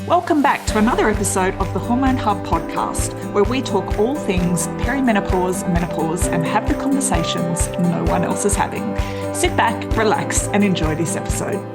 Welcome back to another episode of the Hormone Hub podcast, where we talk all things perimenopause, menopause, and have the conversations no one else is having. Sit back, relax, and enjoy this episode.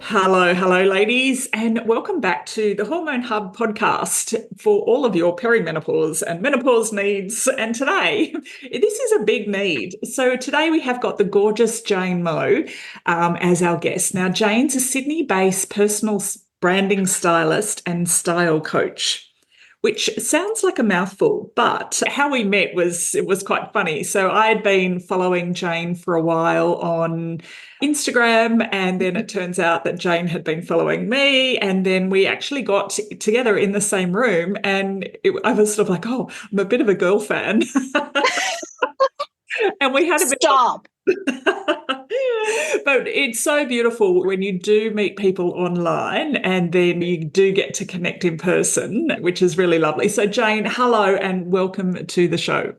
Hello, ladies, and welcome back to the Hormone Hub podcast for all of your perimenopause and menopause needs. And today, this is a big need. So today we have got the gorgeous Jane Mow as our guest. Now, Jane's a Sydney-based personal branding stylist and style coach, which sounds like a mouthful, but how we met was quite funny. So I had been following Jane for a while on Instagram, and then it turns out that Jane had been following me, and then we actually got together in the same room, and I was sort of like, oh, I'm a bit of a girl fan. And we had a bit Stop. But it's so beautiful when you do meet people online and then you do get to connect in person, which is really lovely. So Jane, hello and welcome to the show.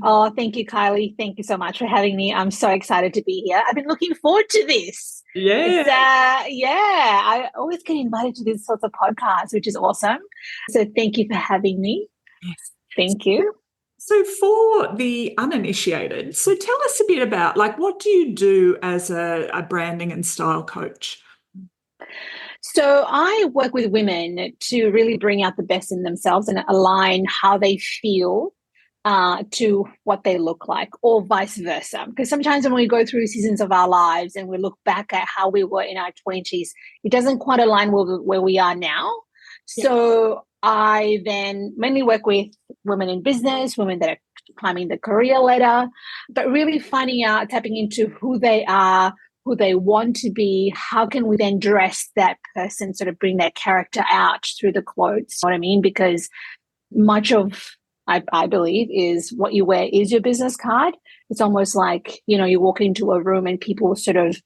Oh, thank you, Kylie. Thank you so much for having me. I'm so excited to be here. I've been looking forward to this. Yeah. I always get invited to these sorts of podcasts, which is awesome. So thank you for having me. Yes. Thank you. So for the uninitiated, so tell us a bit about, like, what do you do as a branding and style coach? So I work with women to really bring out the best in themselves and align how they feel to what they look like, or vice versa. Because sometimes when we go through seasons of our lives and we look back at how we were in our 20s, it doesn't quite align with where we are now. Yeah. So I then mainly work with women in business, women that are climbing the career ladder, but really finding out, tapping into who they are, who they want to be. How can we then dress that person, sort of bring their character out through the clothes? You know what I mean? Because much of, I believe, is what you wear is your business card. It's almost like, you walk into a room and people sort of,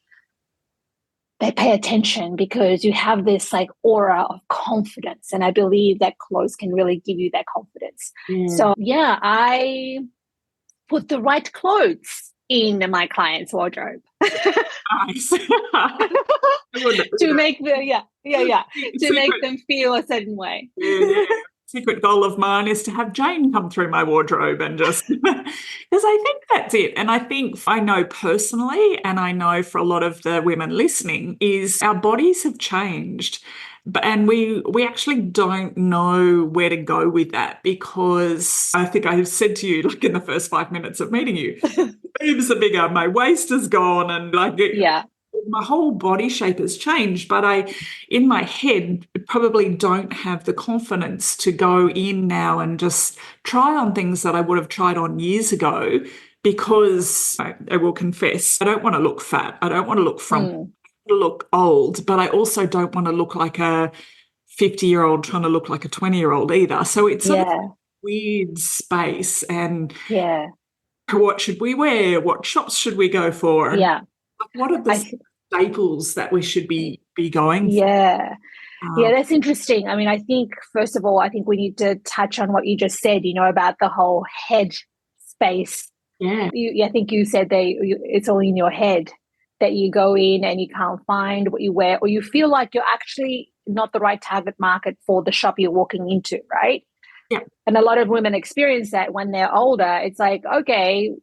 they pay attention because you have this like aura of confidence. And I believe that clothes can really give you that confidence. So I put the right clothes in my client's wardrobe. Nice. To make to make them feel a certain way. Yeah. Secret goal of mine is to have Jane come through my wardrobe and just, because I think that's it. And I think I know personally, and I know for a lot of the women listening, is our bodies have changed. And we actually don't know where to go with that, because I think I have said to you, like in the first 5 minutes of meeting you, boobs are bigger, my waist is gone, and my whole body shape has changed, but I, in my head, probably don't have the confidence to go in now and just try on things that I would have tried on years ago, because I will confess, I don't want to look fat. I don't want to look old, but I also don't want to look like a 50-year-old trying to look like a 20-year-old either. So it's a weird space. And what should we wear? What shops should we go for? Yeah. What are the staples that we should be going for? Yeah, that's interesting. I mean, I think, first of all, we need to touch on what you just said, about the whole head space. Yeah. I think you said it's all in your head, that you go in and you can't find what you wear, or you feel like you're actually not the right target market for the shop you're walking into, right? Yeah. And a lot of women experience that when they're older. It's like, okay,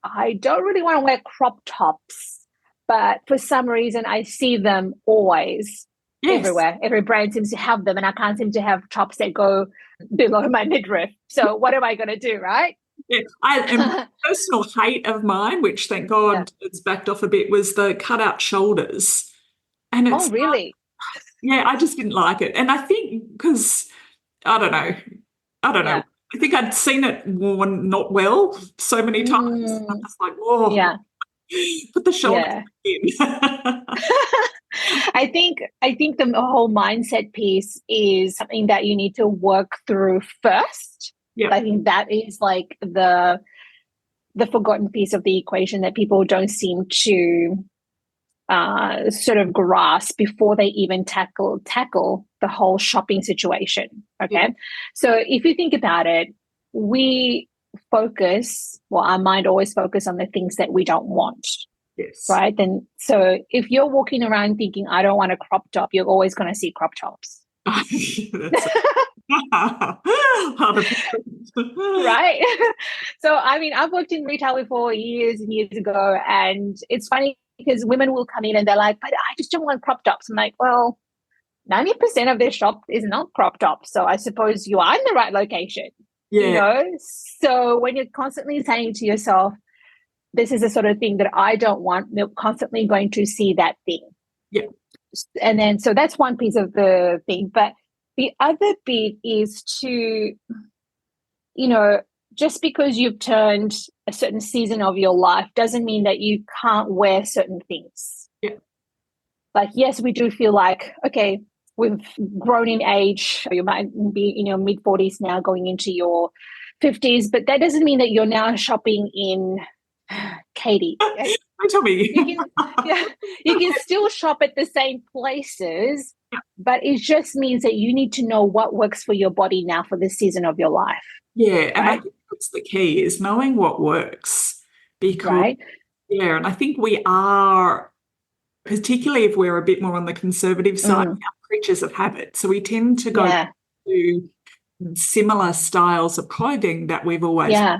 I don't really want to wear crop tops, but for some reason I see them always everywhere. Every brand seems to have them, and I can't seem to have tops that go below my midriff. So what am I going to do, right? Yeah, a personal hate of mine, which thank God it's backed off a bit, was the cut-out shoulders. And it's really? I just didn't like it. And I think because, I don't know. I think I'd seen it worn not well so many times. I'm just like, whoa, put the shoulders in. I think the whole mindset piece is something that you need to work through first. Yeah. I think that is like the forgotten piece of the equation that people don't seem to sort of grasp before they even tackle the whole shopping situation. Okay. So if you think about it, our mind always focus on the things that we don't want. Yes. right? Then, so if you're walking around thinking, I don't want a crop top, you're always going to see crop tops. That's 100%. Right? So, I mean, I've worked in retail before years and years ago, and it's funny because women will come in and they're like, but I just don't want crop tops. I'm like, well, 90% of their shop is not crop tops. So I suppose you are in the right location, you Yeah. know? So when you're constantly saying to yourself, this is the sort of thing that I don't want, you're constantly going to see that thing. Yeah. And then, so that's one piece of the thing. But the other bit is to, you know, just because you've turned a certain season of your life doesn't mean that you can't wear certain things. Yeah. Like, yes, we do feel like, okay, we've grown in age. You might be in your mid 40s now, going into your 50s, but that doesn't mean that you're now shopping in Katie. Don't tell me. You can, yeah, you can still shop at the same places, but it just means that you need to know what works for your body now for this season of your life. Yeah, and I Right? think that's the key, is knowing what works. Because, Right. yeah, and I think we are, particularly if we're a bit more on the conservative side, we are creatures of habit. So we tend to go Yeah. to similar styles of clothing that we've always. Yeah.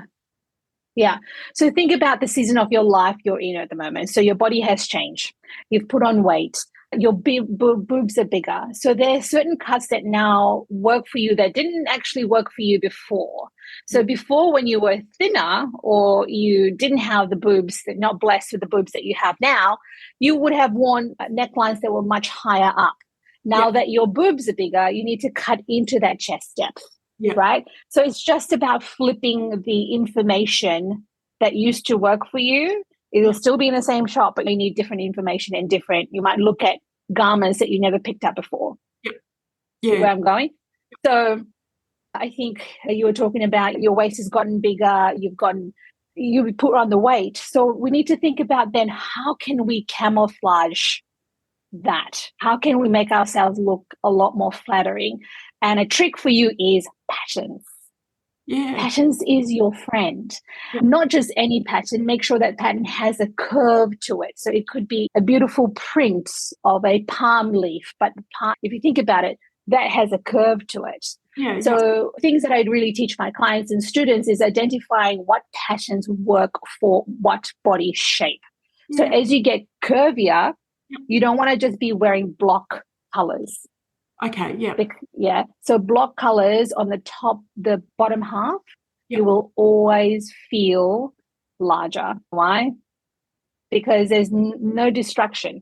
Yeah. So think about the season of your life you're in at the moment. So your body has changed. You've put on weight. Your boobs are bigger. So there are certain cuts that now work for you that didn't actually work for you before. So before, when you were thinner or you didn't have the boobs, not blessed with the boobs that you have now, you would have worn necklines that were much higher up. Now that your boobs are bigger, you need to cut into that chest depth. Yeah. Right? So it's just about flipping the information that used to work for you. It'll still be in the same shop, but you need different information and different. You might look at garments that you never picked up before. Yeah. See where I'm going? So I think you were talking about your waist has gotten bigger, you put on the weight. So we need to think about then, how can we camouflage that? How can we make ourselves look a lot more flattering? And a trick for you is patterns. Yeah. Patterns is your friend. Not just any pattern. Make sure that pattern has a curve to it. So it could be a beautiful print of a palm leaf, but if you think about it, that has a curve to it. Yeah. So things that I really teach my clients and students is identifying what patterns work for what body shape. So as you get curvier, you don't want to just be wearing block colors. Okay, yeah. Yeah. So block colors on the top, the bottom half, you will always feel larger. Why? Because there's no distraction.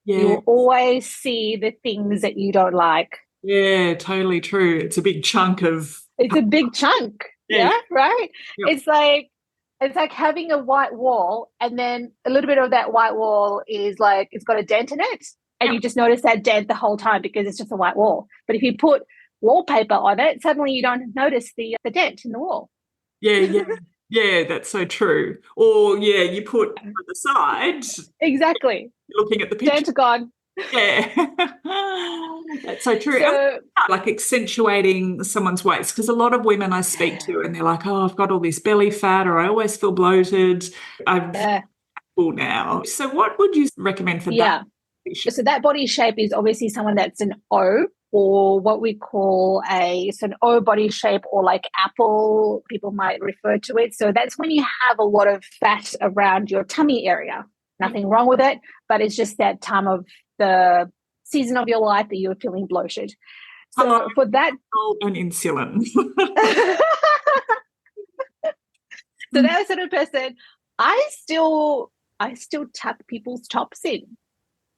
Yeah. You will always see the things that you don't like. Yeah, totally true. It's a big chunk of. It's a big chunk. Yeah, right? Yep. It's like having a white wall, and then a little bit of that white wall is like, it's got a dent in it. And you just notice that dent the whole time because it's just a white wall. But if you put wallpaper on it, suddenly you don't notice the dent in the wall. Yeah. Yeah, that's so true. Or, you put on the side. Exactly. Looking at the picture. Dent gone. Yeah. That's so true. So, like accentuating someone's waist, because a lot of women I speak to and they're like, oh, I've got all this belly fat, or I always feel bloated. I'm full now. So what would you recommend for that? So that body shape is obviously someone that's an O, or what we call it's an O body shape, or like apple, people might refer to it. So that's when you have a lot of fat around your tummy area. Nothing wrong with it, but it's just that time of the season of your life that you're feeling bloated. So for that, and insulin. So that sort of person, I still tuck people's tops in.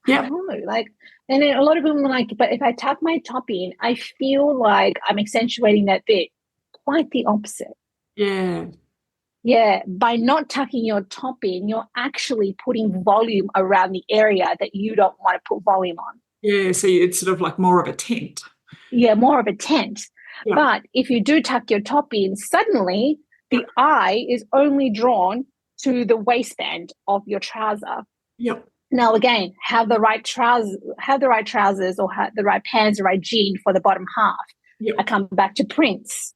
Yeah. I don't know, like, and then a lot of them are like, but if I tuck my top in, I feel like I'm accentuating that bit. Quite the opposite. Yeah. Yeah, by not tucking your top in, you're actually putting volume around the area that you don't want to put volume on. Yeah, so it's sort of like more of a tent. Yeah, more of a tent. Yeah. But if you do tuck your top in, suddenly the eye is only drawn to the waistband of your trouser. Yep. Now, again, have the right trousers, or have the right pants, the right jean for the bottom half. Yep. I come back to prints.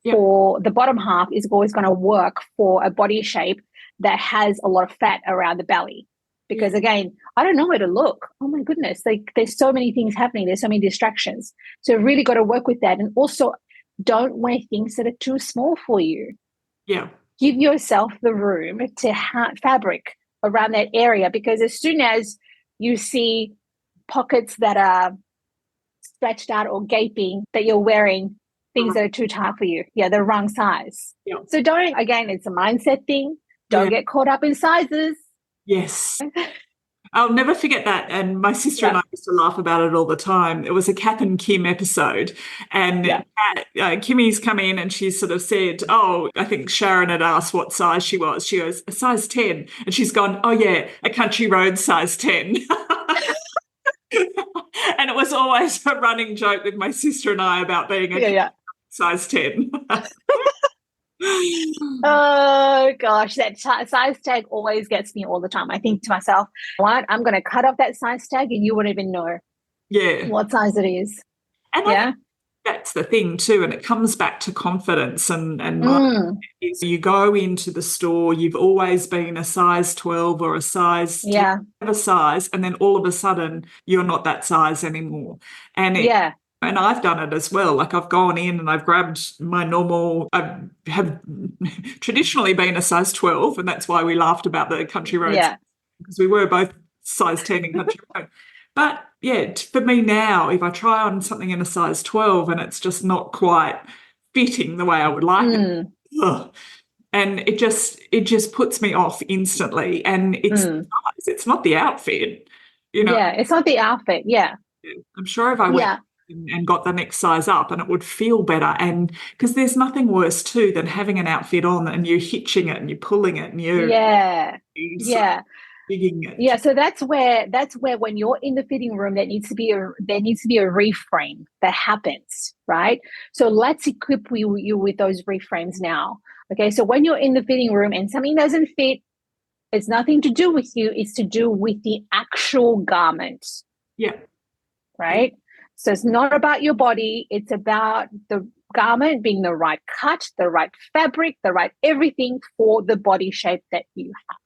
Yep. For the bottom half is always going to work for a body shape that has a lot of fat around the belly. Because again, I don't know where to look. Oh my goodness, like there's so many things happening. There's so many distractions. So really got to work with that. And also don't wear things that are too small for you. Yeah. Give yourself the room to have fabric around that area, because as soon as you see pockets that are stretched out or gaping, that you're wearing things that are too tight for you. Yeah, the wrong size. Yeah. So don't, again, it's a mindset thing. Don't get caught up in sizes. Yes. I'll never forget that. And my sister and I used to laugh about it all the time. It was a Kath and Kim episode. And Kimmy's come in and she sort of said, oh, I think Sharon had asked what size she was. She goes, a size 10. And she's gone, oh, yeah, a country road size 10. And it was always a running joke with my sister and I about being a size 10. Oh gosh, that size tag always gets me all the time. I think to myself, what? I'm going to cut off that size tag and you wouldn't even know what size it is. And that's the thing too. And it comes back to confidence and you go into the store, you've always been a size 12 or a size 10 of a size, and then all of a sudden you're not that size anymore. And and I've done it as well. Like I've gone in and I've grabbed my normal, I have traditionally been a size 12, and that's why we laughed about the country roads, because we were both size 10 in country road. But for me now, if I try on something in a size 12 and it's just not quite fitting the way I would like it, and it just puts me off instantly. And it's not the outfit, you know. Yeah, it's not the outfit. Yeah. I'm sure if I went and got the next size up and it would feel better, and because there's nothing worse too than having an outfit on and you're hitching it and you're pulling it and you're digging it. So that's where when you're in the fitting room, there needs to be a reframe that happens, right? So let's equip you with those reframes now. Okay, so when you're in the fitting room and something doesn't fit, it's nothing to do with you, it's to do with the actual garment. Right? So it's not about your body, it's about the garment being the right cut, the right fabric, the right everything for the body shape that you have,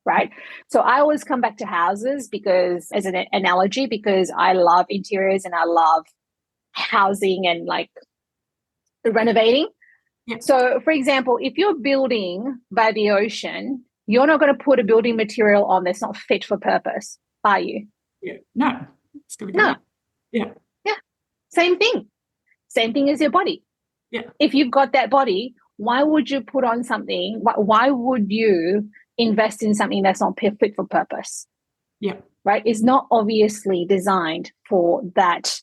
right? So I always come back to houses because, as an analogy, because I love interiors and I love housing and like renovating. So for example, if you're building by the ocean, you're not going to put a building material on that's not fit for purpose, are you? No. It's going to go. Same thing as your body. If you've got that body, why would you put on something? Why would you invest in something that's not fit for purpose? Right? It's not obviously designed for that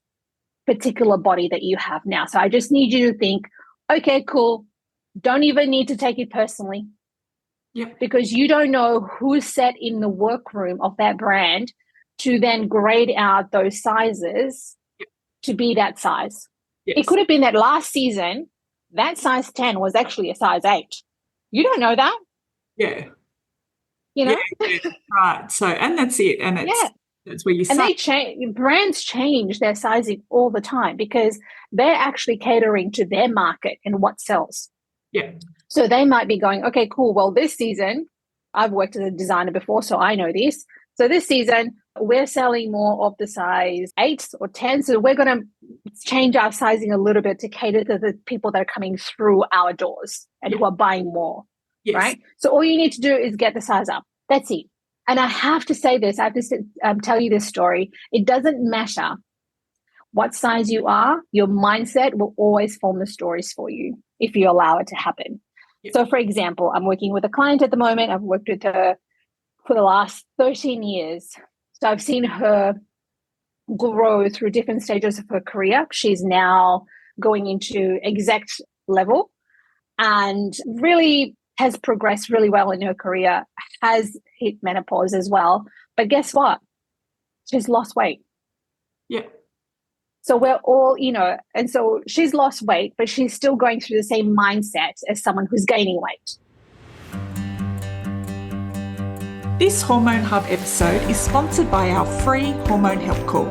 particular body that you have now. So I just need you to think, okay, cool. Don't even need to take it personally. Because you don't know who's set in the workroom of that brand to then grade out those sizes to be that size. It could have been that last season, that size 10 was actually a size 8. You don't know that. You know? Right. So, and that's it. And that's where you and they change. Brands change their sizing all the time because they're actually catering to their market and what sells. So they might be going, okay, cool. Well, this season, I've worked as a designer before, so I know this. So this season, we're selling more of the size 8 or 10. So we're going to change our sizing a little bit to cater to the people that are coming through our doors and who are buying more, right? So all you need to do is get the size up. That's it. And I have to say this, I have to tell you this story. It doesn't matter what size you are, your mindset will always form the stories for you if you allow it to happen. So for example, I'm working with a client at the moment. I've worked with her for the last 13 years. So I've seen her grow through different stages of her career. She's now going into exec level and really has progressed really well in her career, has hit menopause as well. But guess what? She's lost weight. So we're all, and so she's lost weight, but she's still going through the same mindset as someone who's gaining weight. This Hormone Hub episode is sponsored by our free Hormone Help Call.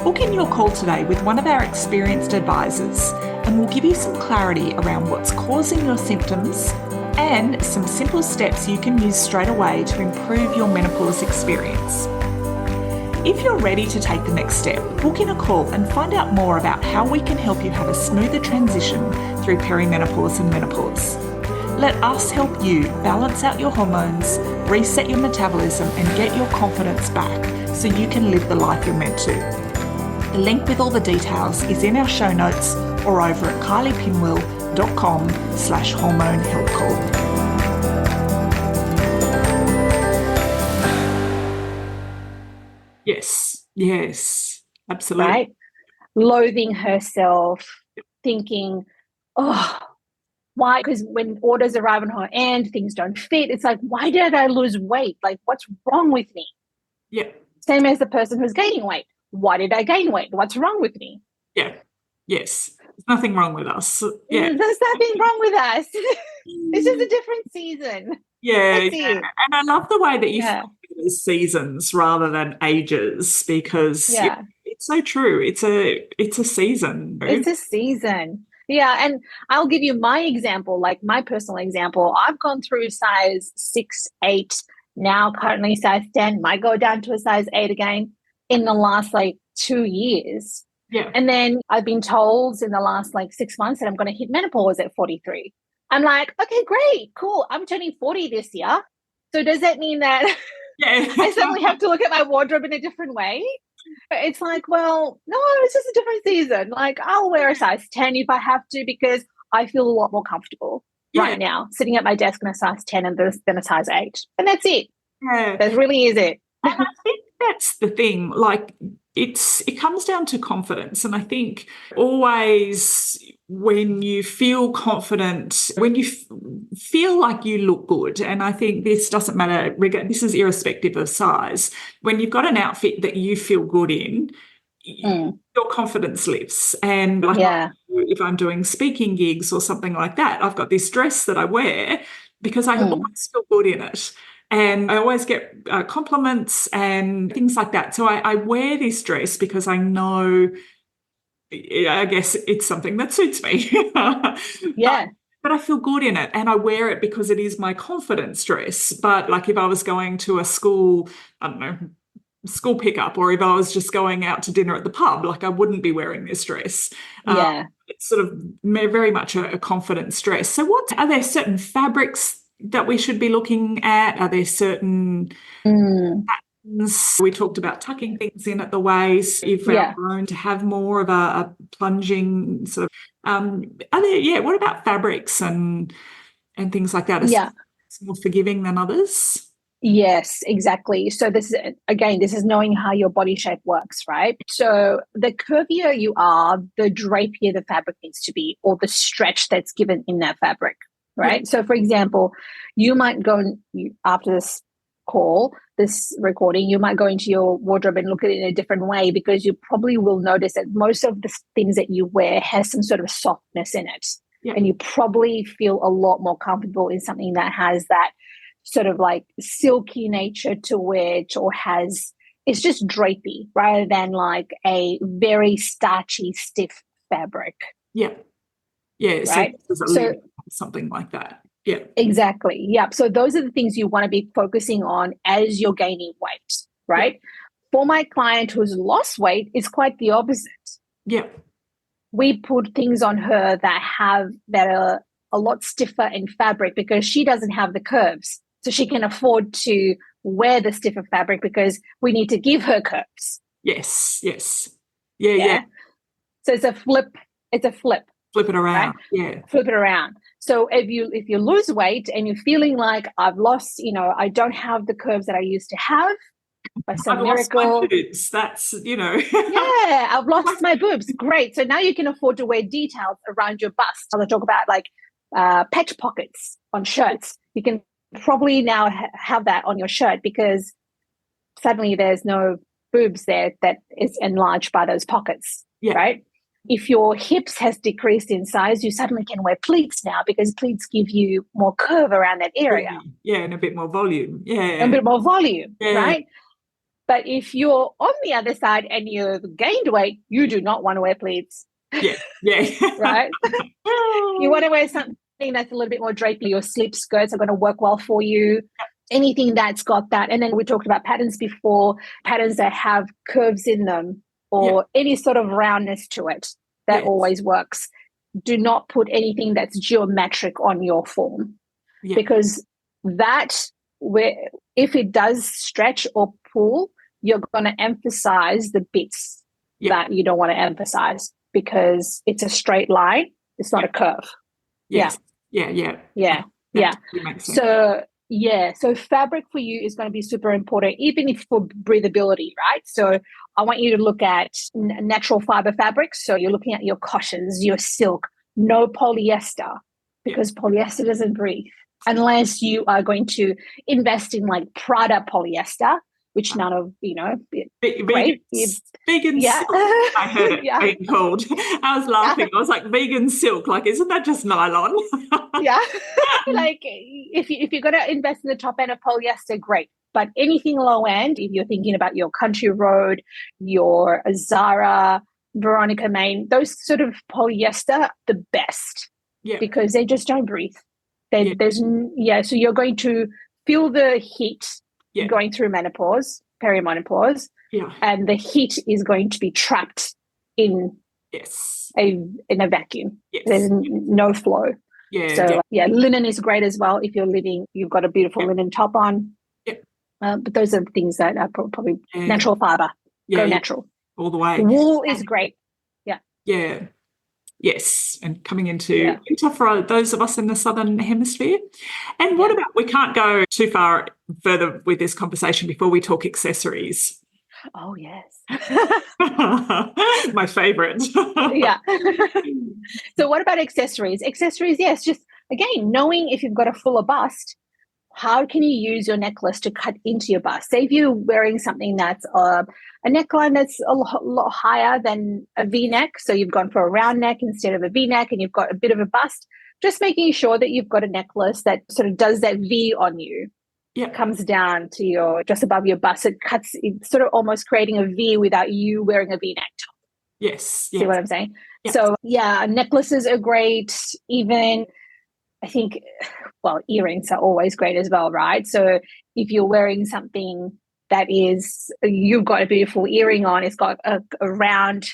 Book in your call today with one of our experienced advisors and we'll give you some clarity around what's causing your symptoms, and some simple steps you can use straight away to improve your menopause experience. If you're ready to take the next step, book in a call and find out more about how we can help you have a smoother transition through perimenopause and menopause. Let us help you balance out your hormones, reset your metabolism, and get your confidence back so you can live the life you're meant to. The link with all the details is in our show notes or over at kyliepinwell.com/hormone help call. Yes, absolutely. Right? Loathing herself, thinking, oh, why? Because when orders arrive on her end, things don't fit. It's like, why did I lose weight? Like, what's wrong with me? Yeah. Same as the person who's gaining weight. Why did I gain weight? What's wrong with me? Yeah. Yes. There's nothing wrong with us. Yeah. There's nothing wrong with us. It's just a different season. Yeah. That's it. And I love the way that you frame it as seasons rather than ages, because it's so true. It's a season. It's a season. Yeah. And I'll give you my example, like my personal example. I've gone through size 6, 8, now currently size 10, might go down to a size 8 again in the last 2 years. Yeah. And then I've been told in the last 6 months that I'm going to hit menopause at 43. I'm like, okay, great, cool. I'm turning 40 this year. So does that mean that I suddenly have to look at my wardrobe in a different way? It's like, well, no, it's just a different season. I'll wear a size 10 if I have to, because I feel a lot more comfortable right now sitting at my desk in a size 10 and than a size 8. And that's it. Yeah. That really is it. And I think that's the thing. It comes down to confidence. And I think always when you feel confident, when you feel like you look good, and I think this doesn't matter, this is irrespective of size, when you've got an outfit that you feel good in, your confidence lifts. And if I'm doing speaking gigs or something like that, I've got this dress that I wear because I always feel good in it. And I always get compliments and things like that. So I wear this dress because I know, I guess it's something that suits me. But I feel good in it, and I wear it because it is my confidence dress. But if I was going to a school, I don't know, school pickup, or if I was just going out to dinner at the pub, I wouldn't be wearing this dress. It's sort of very much a confidence dress. So are there certain fabrics that we should be looking at? Are there certain patterns? We talked about tucking things in at the waist. If we're grown to have more of a plunging sort of, what about fabrics and things like that? It's more forgiving than others. Yes, exactly. So this is knowing how your body shape works, right? So the curvier you are, the drapier the fabric needs to be, or the stretch that's given in that fabric. Right. Yeah. So, for example, you might go after this recording, you might go into your wardrobe and look at it in a different way, because you probably will notice that most of the things that you wear has some sort of softness in it. Yeah. And you probably feel a lot more comfortable in something that has that sort of silky nature to it, or it's just drapey rather than a very starchy, stiff fabric. Yeah. Yeah. Right. So something like that. Yeah. Exactly. Yeah. So those are the things you want to be focusing on as you're gaining weight, right? Yeah. For my client who's lost weight, it's quite the opposite. Yeah. We put things on her that are a lot stiffer in fabric, because she doesn't have the curves. So she can afford to wear the stiffer fabric because we need to give her curves. Yes. Yeah. So it's a flip. Flip it around. Right? Yeah. Flip it around. So if you lose weight and you're feeling like I've lost, I don't have the curves that I used to have by some miracle. Lost my boobs. That's, Yeah, I've lost my boobs. Great. So now you can afford to wear details around your bust. I'll talk about patch pockets on shirts. You can probably now have that on your shirt, because suddenly there's no boobs there that is enlarged by those pockets. Yeah. Right. If your hips has decreased in size, you suddenly can wear pleats now, because pleats give you more curve around that area. Yeah, and a bit more volume. Yeah. A bit more volume, right? But if you're on the other side and you've gained weight, you do not want to wear pleats. Yeah. Right? You want to wear something that's a little bit more drapey, your slip skirts are going to work well for you. Anything that's got that. And then we talked about patterns before, patterns that have curves in them or any sort of roundness to it. That always works. Do not put anything that's geometric on your form because if it does stretch or pull, you're going to emphasize the bits that you don't want to emphasize because it's a straight line. It's not a curve. Yes. Yeah. Makes sense. So fabric for you is going to be super important, even if for breathability, right? So I want you to look at natural fiber fabrics. So you're looking at your cottons, your silk, no polyester, because polyester doesn't breathe unless you are going to invest in like Prada polyester, which none of, great. Vegan silk, I heard it being called. I was laughing. I was like, vegan silk, like, isn't that just nylon? Like if you're going to invest in the top end of polyester, great. But anything low end, if you're thinking about your Country Road, your Zara, Veronica Main, those sort of polyester, the best. Because they just don't breathe. So you're going to feel the heat going through menopause, perimenopause, and the heat is going to be trapped in a vacuum. There's no flow. Linen is great as well if you've got a beautiful linen top on. But those are things that are probably natural fiber. Go natural. All the way. Wool is great. Yes, and coming into winter for those of us in the Southern Hemisphere. And what about, we can't go too far further with this conversation before we talk accessories. Oh, yes. My favourite. So what about accessories? Accessories, yes, just, again, knowing if you've got a fuller bust, how can you use your necklace to cut into your bust? Say if you're wearing something that's a neckline that's a lot higher than a V-neck, so you've gone for a round neck instead of a V-neck and you've got a bit of a bust, just making sure that you've got a necklace that sort of does that V on you. Comes down to just above your bust. It's sort of almost creating a V without you wearing a V-neck top. Yes. See what I'm saying? So, necklaces are great. Even, I think, earrings are always great as well, right? So if you're wearing something that you've got a beautiful earring on, it's got a round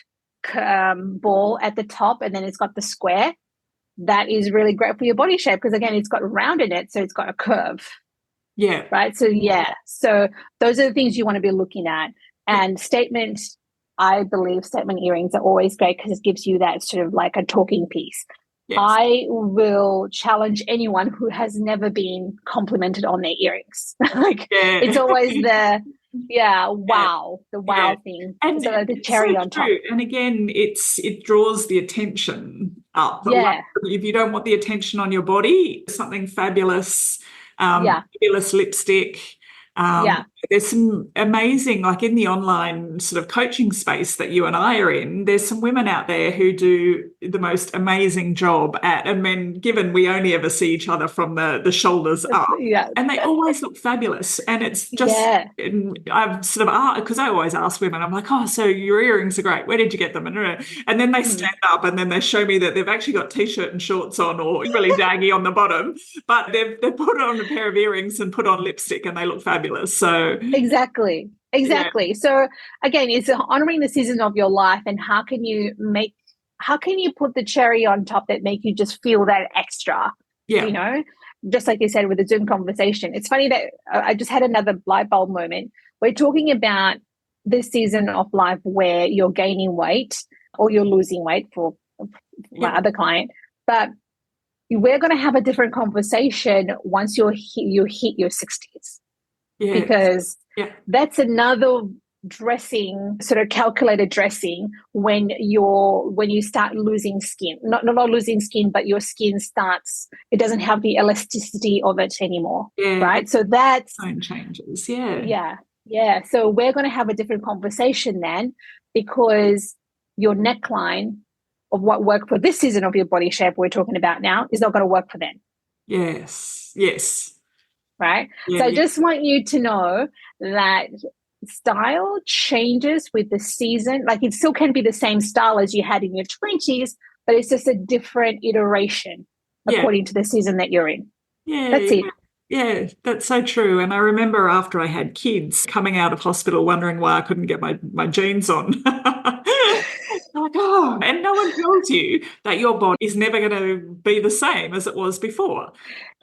ball at the top and then it's got the square, that is really great for your body shape because, again, it's got a round in it, so it's got a curve. Right? So those are the things you want to be looking at. And I believe statement earrings are always great because it gives you that sort of like a talking piece. I will challenge anyone who has never been complimented on their earrings. It's always the wow thing. And so the cherry on top. And again, it draws the attention up. If you don't want the attention on your body, something fabulous, fabulous lipstick. There's some amazing, like in the online sort of coaching space that you and I are in, there's some women out there who do the most amazing job and then given we only ever see each other from the shoulders up, and they always look fabulous. And it's just, I've sort of, because I always ask women, I'm like, oh, so your earrings are great. Where did you get them? And then they stand up and then they show me that they've actually got T-shirt and shorts on or really daggy on the bottom, but they've put on a pair of earrings and put on lipstick and they look fabulous. So Exactly. So again, it's honoring the season of your life and how can you put the cherry on top that make you just feel that extra, just like you said with the Zoom conversation. It's funny that I just had another light bulb moment. We're talking about this season of life where you're gaining weight or you're losing weight for my other client, but we're going to have a different conversation once you hit your 60s. Because that's another dressing, sort of calculated dressing when you start losing skin. Not losing skin, but your skin it doesn't have the elasticity of it anymore. Right? So that's changes. So we're going to have a different conversation then because your neckline of what worked for this season of your body shape we're talking about now is not going to work for them. Yes. Right? So I just want you to know that style changes with the season. Like it still can be the same style as you had in your 20s, but it's just a different iteration. according to the season that you're in. Yeah. That's it. Yeah, that's so true. And I remember after I had kids coming out of hospital wondering why I couldn't get my jeans on. Like, oh, and no one tells you that your body is never going to be the same as it was before.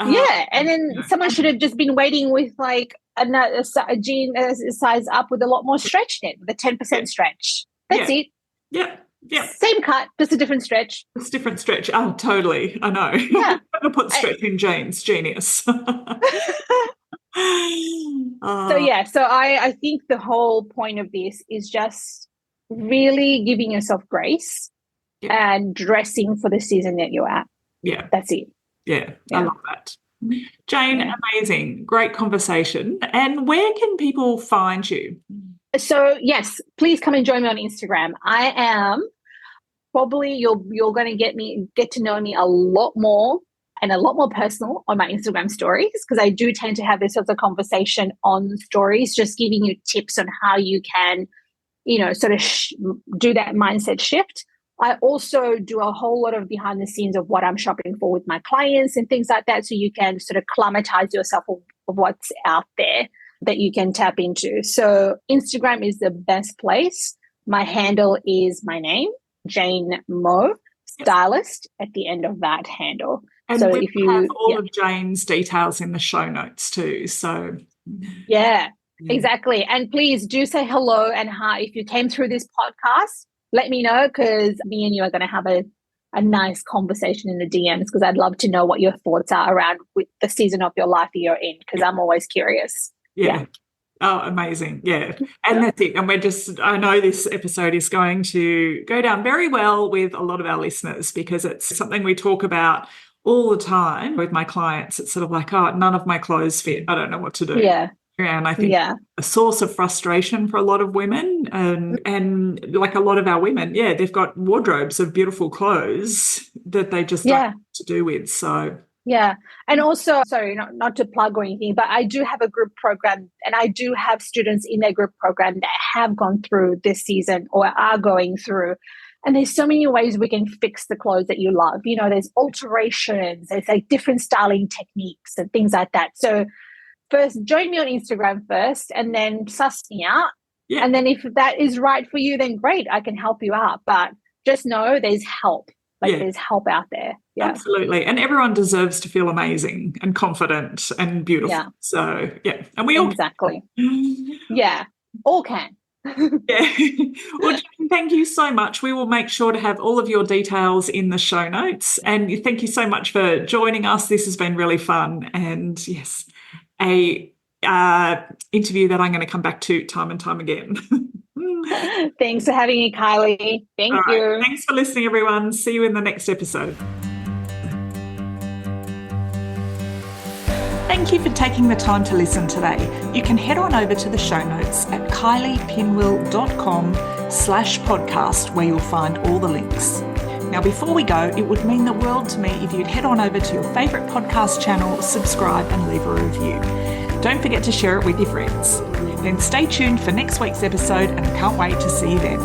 Yeah, and then someone should have just been waiting with like a jean size up with a lot more stretch in it, with a 10% stretch. That's it. Yeah. Yeah. Same cut, just a different stretch. It's different stretch. Oh, totally. I know. Yeah. I'm going to put stretch in jeans. Genius. So I think the whole point of this is just really giving yourself grace and dressing for the season that you're at. Yeah. That's it. Yeah. I love that. Jane, amazing. Great conversation. And where can people find you? So yes, please come and join me on Instagram. I am probably you're going to get to know me a lot more and a lot more personal on my Instagram stories, because I do tend to have this sort of conversation on stories, just giving you tips on how you can, sort of do that mindset shift. I also do a whole lot of behind the scenes of what I'm shopping for with my clients and things like that, so you can sort of climatize yourself of what's out there that you can tap into. So Instagram is the best place. My handle is my name, Jane Mow, Stylist at the end of that handle. And so we have all of Jane's details in the show notes too. So exactly. And please do say hello and hi. If you came through this podcast, let me know, because me and you are going to have a nice conversation in the DMs, because I'd love to know what your thoughts are around with the season of your life that you're in, because I'm always curious. Yeah. Oh, amazing. Yeah. And that's it. And I know this episode is going to go down very well with a lot of our listeners, because it's something we talk about all the time with my clients. It's sort of like, oh, none of my clothes fit. I don't know what to do. Yeah. And I think a source of frustration for a lot of women, and like a lot of our women, they've got wardrobes of beautiful clothes that they just don't know what to do with. So yeah. And also, sorry, not to plug or anything, but I do have a group program, and I do have students in their group program that have gone through this season or are going through. And there's so many ways we can fix the clothes that you love. There's alterations, there's like different styling techniques and things like that. So first, join me on Instagram first, and then suss me out. Yeah. And then if that is right for you, then great, I can help you out. But just know there's help. There's help out there. Yeah. Absolutely. And everyone deserves to feel amazing and confident and beautiful. Yeah. So, And we all exactly. Yeah. All can. Well, thank you so much. We will make sure to have all of your details in the show notes. And thank you so much for joining us. This has been really fun. And yes, a interview that I'm going to come back to time and time again. Thanks for having me, Kylie. Thank you. Thanks for listening, everyone. See you in the next episode. Thank you for taking the time to listen today. You can head on over to the show notes at kyliepinwill.com/podcast, where you'll find all the links. Now, before we go, it would mean the world to me if you'd head on over to your favourite podcast channel, subscribe and leave a review. Don't forget to share it with your friends. Then stay tuned for next week's episode, and I can't wait to see you then.